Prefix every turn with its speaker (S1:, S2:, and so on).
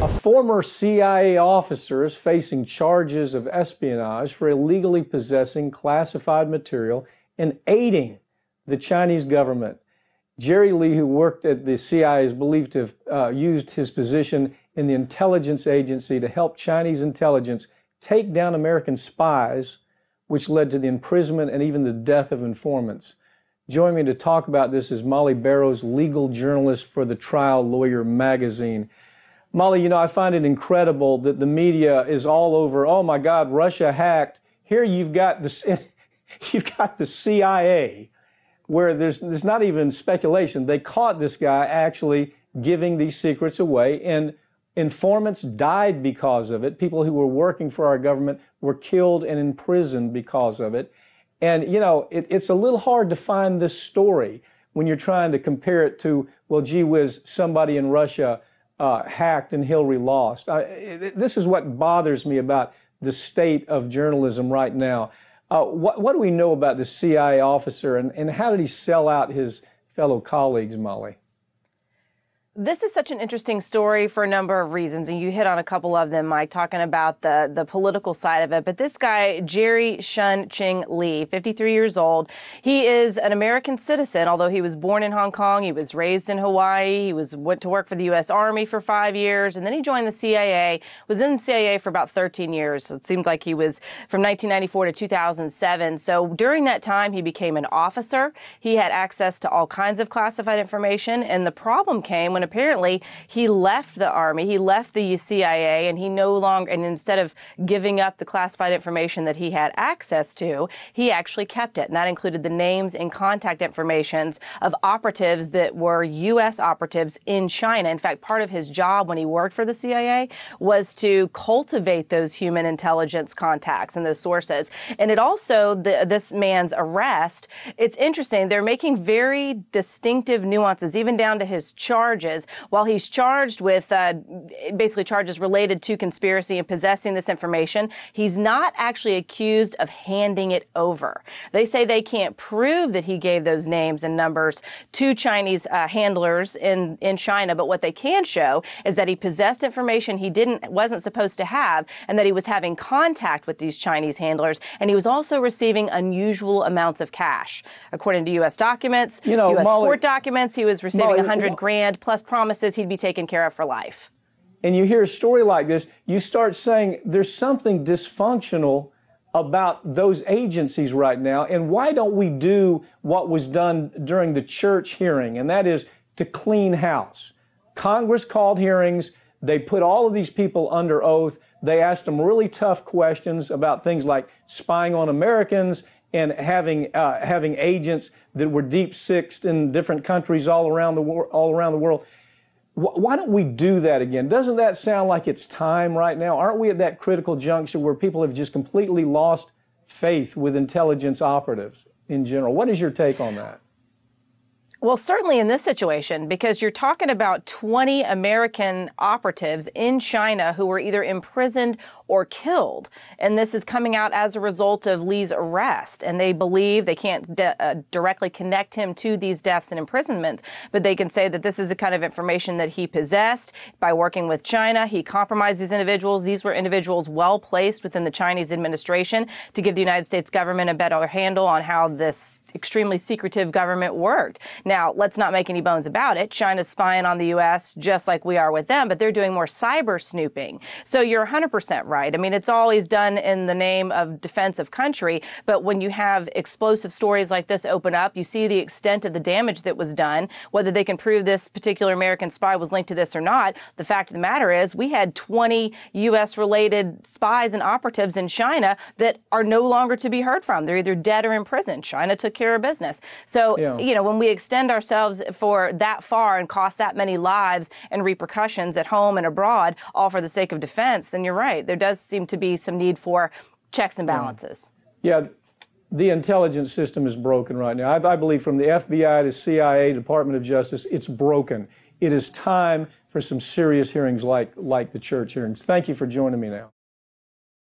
S1: A former CIA officer is facing charges of espionage for illegally possessing classified material and aiding the Chinese government. Jerry Lee, who worked at the CIA, is believed to have used his position in the intelligence agency to help Chinese intelligence take down American spies, which led to the imprisonment and even the death of informants. Joining me to talk about this is Molly Barrows, legal journalist for the Trial Lawyer magazine. Molly, I find it incredible that the media is all over, oh my God, Russia hacked. Here you've got the CIA, where there's not even speculation. They caught this guy actually giving these secrets away, and informants died because of it. People who were working for our government were killed and imprisoned because of it. And, it's a little hard to find this story when you're trying to compare it to, well, gee whiz, somebody in Russia hacked and Hillary lost. This is what bothers me about the state of journalism right now. What do we know about the CIA officer, and how did he sell out his fellow colleagues, Molly?
S2: This is such an interesting story for a number of reasons, and you hit on a couple of them, Mike, talking about the political side of it. But this guy, Jerry Shun-Ching Lee, 53 years old, he is an American citizen, although he was born in Hong Kong. He was raised in Hawaii. He went to work for the U.S. Army for 5 years, and then he joined the CIA, was in the CIA for about 13 years. So it seems like he was from 1994 to 2007. So during that time, he became an officer. He had access to all kinds of classified information, and the problem came when apparently he left the Army, he left the CIA, and and instead of giving up the classified information that he had access to, he actually kept it. And that included the names and contact informations of operatives that were U.S. operatives in China. In fact, part of his job when he worked for the CIA was to cultivate those human intelligence contacts and those sources. And it also, this man's arrest, it's interesting, they're making very distinctive nuances, even down to his charges. While he's charged with basically charges related to conspiracy and possessing this information, he's not actually accused of handing it over. They say they can't prove that he gave those names and numbers to Chinese handlers in China, but what they can show is that he possessed information he wasn't supposed to have, and that he was having contact with these Chinese handlers, and he was also receiving unusual amounts of cash. According to U.S. documents, U.S. court documents, he was receiving $100,000 plus promises he'd be taken care of for life.
S1: And you hear a story like this, you start saying there's something dysfunctional about those agencies right now. And why don't we do what was done during the church hearing? And that is to clean house. Congress called hearings. They put all of these people under oath. They asked them really tough questions about things like spying on Americans and having agents that were deep-sixed in different countries all around the world. Why don't we do that again? Doesn't that sound like it's time right now? Aren't we at that critical juncture where people have just completely lost faith with intelligence operatives in general? What is your take on that?
S2: Well, certainly in this situation, because you're talking about 20 American operatives in China who were either imprisoned or killed. And this is coming out as a result of Lee's arrest. And they believe they can't directly connect him to these deaths and imprisonments, but they can say that this is the kind of information that he possessed by working with China. He compromised these individuals. These were individuals well placed within the Chinese administration to give the United States government a better handle on how this extremely secretive government worked. Now, let's not make any bones about it. China's spying on the U.S. just like we are with them, but they're doing more cyber snooping. So you're 100% right. I mean, it's always done in the name of defense of country, but when you have explosive stories like this open up, you see the extent of the damage that was done, whether they can prove this particular American spy was linked to this or not. The fact of the matter is we had 20 U.S.-related spies and operatives in China that are no longer to be heard from. They're either dead or in prison. China took care of business. So, when we extend ourselves for that far and cost that many lives and repercussions at home and abroad, all for the sake of defense, then you're right. There does seem to be some need for checks and balances.
S1: Yeah, the intelligence system is broken right now. I believe from the FBI to CIA, Department of Justice, it's broken. It is time for some serious hearings like the church hearings. Thank you for joining me now.